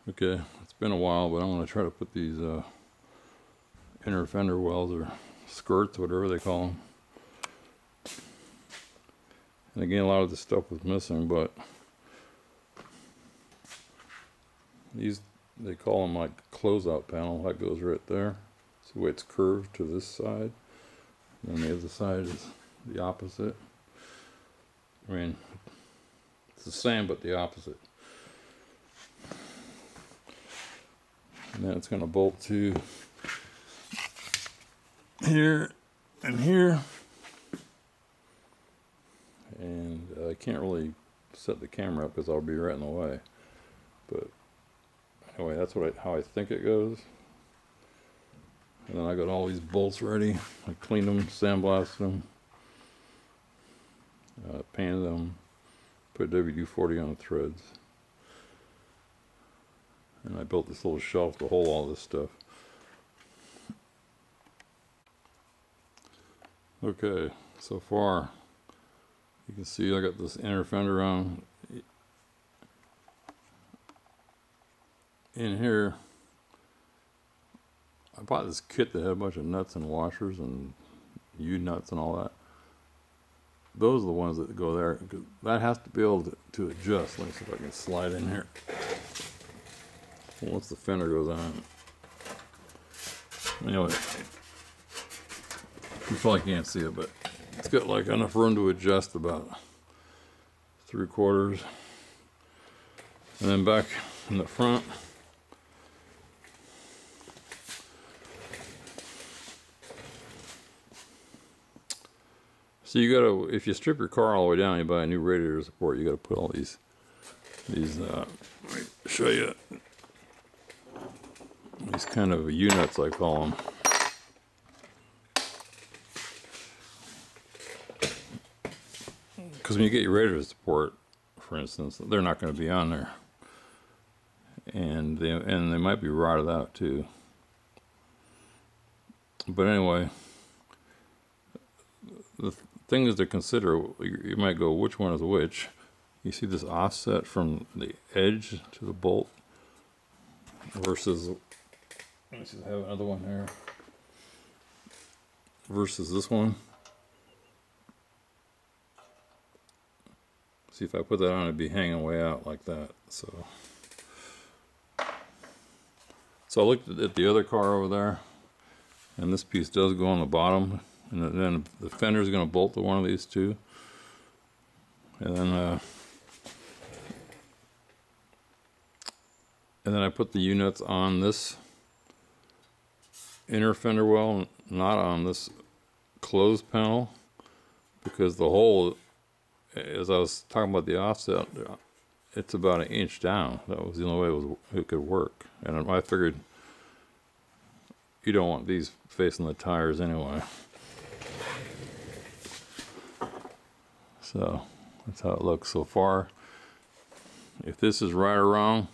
Okay, it's been a while, but I'm going to try to put these inner fender wells or skirts, whatever they call them. And again, a lot of this stuff was missing, but these, they call them like closeout panel. That goes right there. See the way it's curved to this side, and the other side is the opposite. I mean, it's the same, but the opposite. And then it's going to bolt to here and here. And I can't really set the camera up because I'll be right in the way. But anyway, that's how I think it goes. And then I got all these bolts ready. I cleaned them, sandblasted them, painted them, put WD-40 on the threads. And I built this little shelf to hold all this stuff. Okay, so far you can see I got this inner fender on. In here, I bought this kit that had a bunch of nuts and washers and U-nuts and all that. Those are the ones that go there. That has to be able to adjust. Let me see if I can slide in here. Once the fender goes on. Anyway, you probably can't see it, but it's got like enough room to adjust about 3/4. And then back in the front, so you gotta, if you strip your car all the way down, you buy a new radiator support, you gotta put all these let me show you, these kind of U-nuts, I call them. Because when you get your radiator support, for instance, they're not going to be on there, and they might be rotted out too. But anyway, the thing is to consider. You might go, which one is which? You see this offset from the edge to the bolt versus, let me see, I have another one here, versus this one. See, if I put that on, it'd be hanging way out like that. So I looked at the other car over there, and this piece does go on the bottom, and then the fender is going to bolt to one of these two, and then I put the U-nuts on this inner fender well, not on this closed panel, because the hole, as I was talking about the offset, it's about 1 inch down. That was the only way it could work. And I figured you don't want these facing the tires anyway. So that's how it looks so far. If this is right or wrong,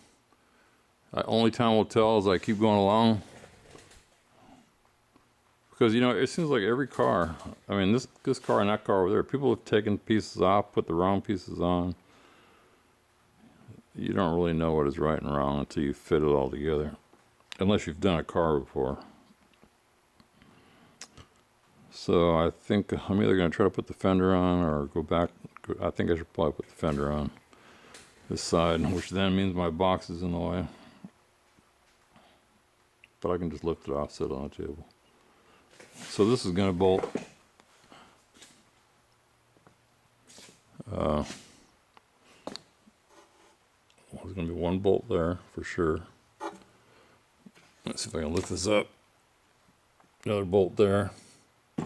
only time will tell as I keep going along. Because, you know, it seems like every car, I mean, this car and that car over there, people have taken pieces off, put the wrong pieces on. You don't really know what is right and wrong until you fit it all together. Unless you've done a car before. So I think I'm either going to try to put the fender on or go back. I think I should probably put the fender on this side, which then means my box is in the way. But I can just lift it off, sit on the table. So this is going to bolt there's going to be one bolt there for sure. Let's see if I can lift this up. Another bolt there. I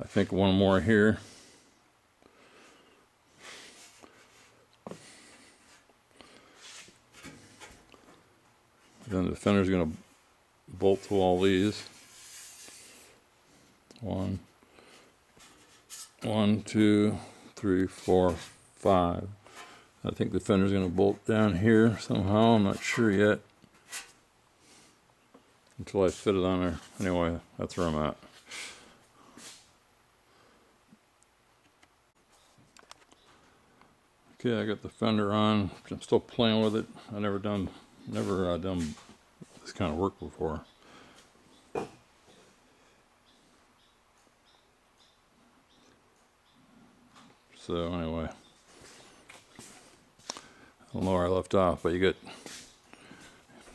think one more here. Then the fender's going to bolt to all these. One, 2, 3, 4, 5. I think the fender's going to bolt down here somehow. I'm not sure yet. Until I fit it on there. Anyway, that's where I'm at. Okay, I got the fender on. I'm still playing with it. I never done this kind of work before. So anyway, I don't know where I left off, but you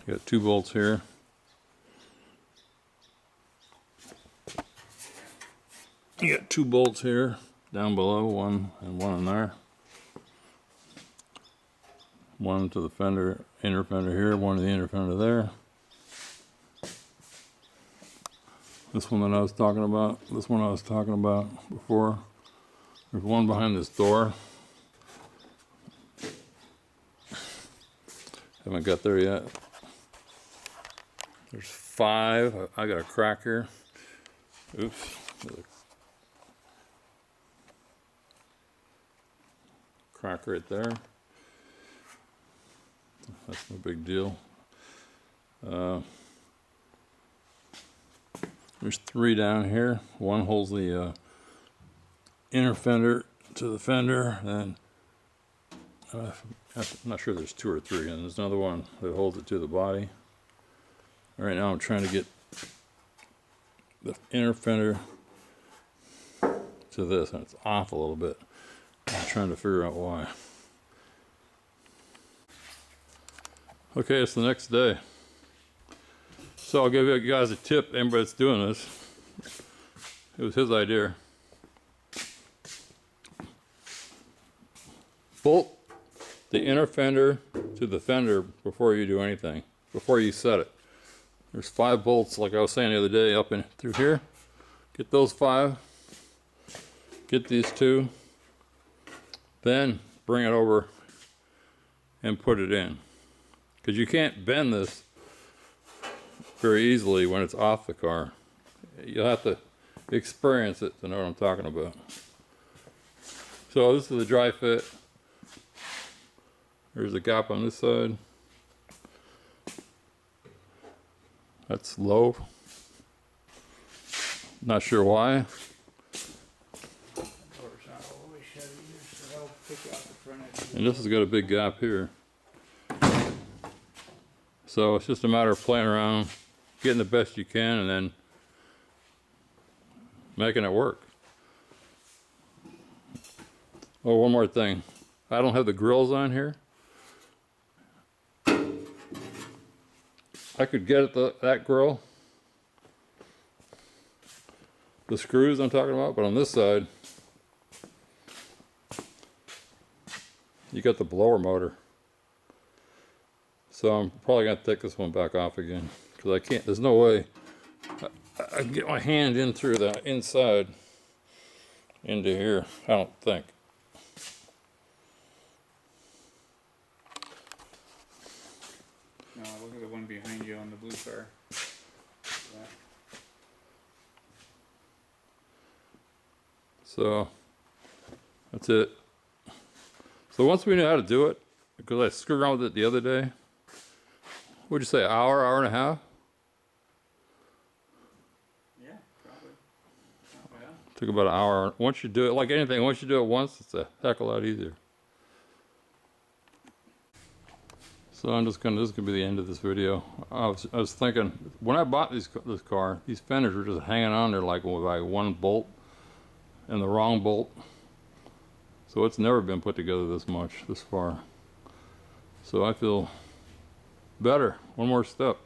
got 2 bolts here. You got 2 bolts here down below, one and one in there. One to the fender, inner fender here, one to the inner fender there. This one that I was talking about, this one I was talking about before. There's one behind this door. Haven't got there yet. There's 5. I got a crack here. Oops. Crack right there. That's no big deal. There's 3 down here. One holds the inner fender to the fender, and I'm not sure there's 2 or 3, and there's another one that holds it to the body. Right now I'm trying to get the inner fender to this, and it's off a little bit. I'm trying to figure out why. Okay, it's the next day. So I'll give you guys a tip, anybody that's doing this. It was his idea. Bolt the inner fender to the fender before you do anything, before you set it. There's 5 bolts, like I was saying the other day, up in through here. Get those 5. Get these 2. Then bring it over and put it in. Because you can't bend this very easily when it's off the car. You'll have to experience it to know what I'm talking about. So this is the dry fit. There's a gap on this side. That's low. Not sure why. And this has got a big gap here. So it's just a matter of playing around, getting the best you can, and then making it work. Oh, one more thing. I don't have the grills on here. I could get at that grill, the screws I'm talking about, but on this side, you got the blower motor. So I'm probably gonna take this one back off again, because I can't, there's no way I can get my hand in through the inside into here, I don't think. No, look at the one behind you on the blue car. Yeah. So that's it. So once we know how to do it, because I screwed around with it the other day, what'd you say, hour and a half? Yeah, probably. Oh, yeah. Took about an hour. Once you do it, like anything, once you do it once, it's a heck of a lot easier. So I'm just gonna, this is gonna be the end of this video. I was thinking, when I bought this car, these fenders were just hanging on there like with like 1 bolt and the wrong bolt. So it's never been put together this much, this far. So I feel better. One more step.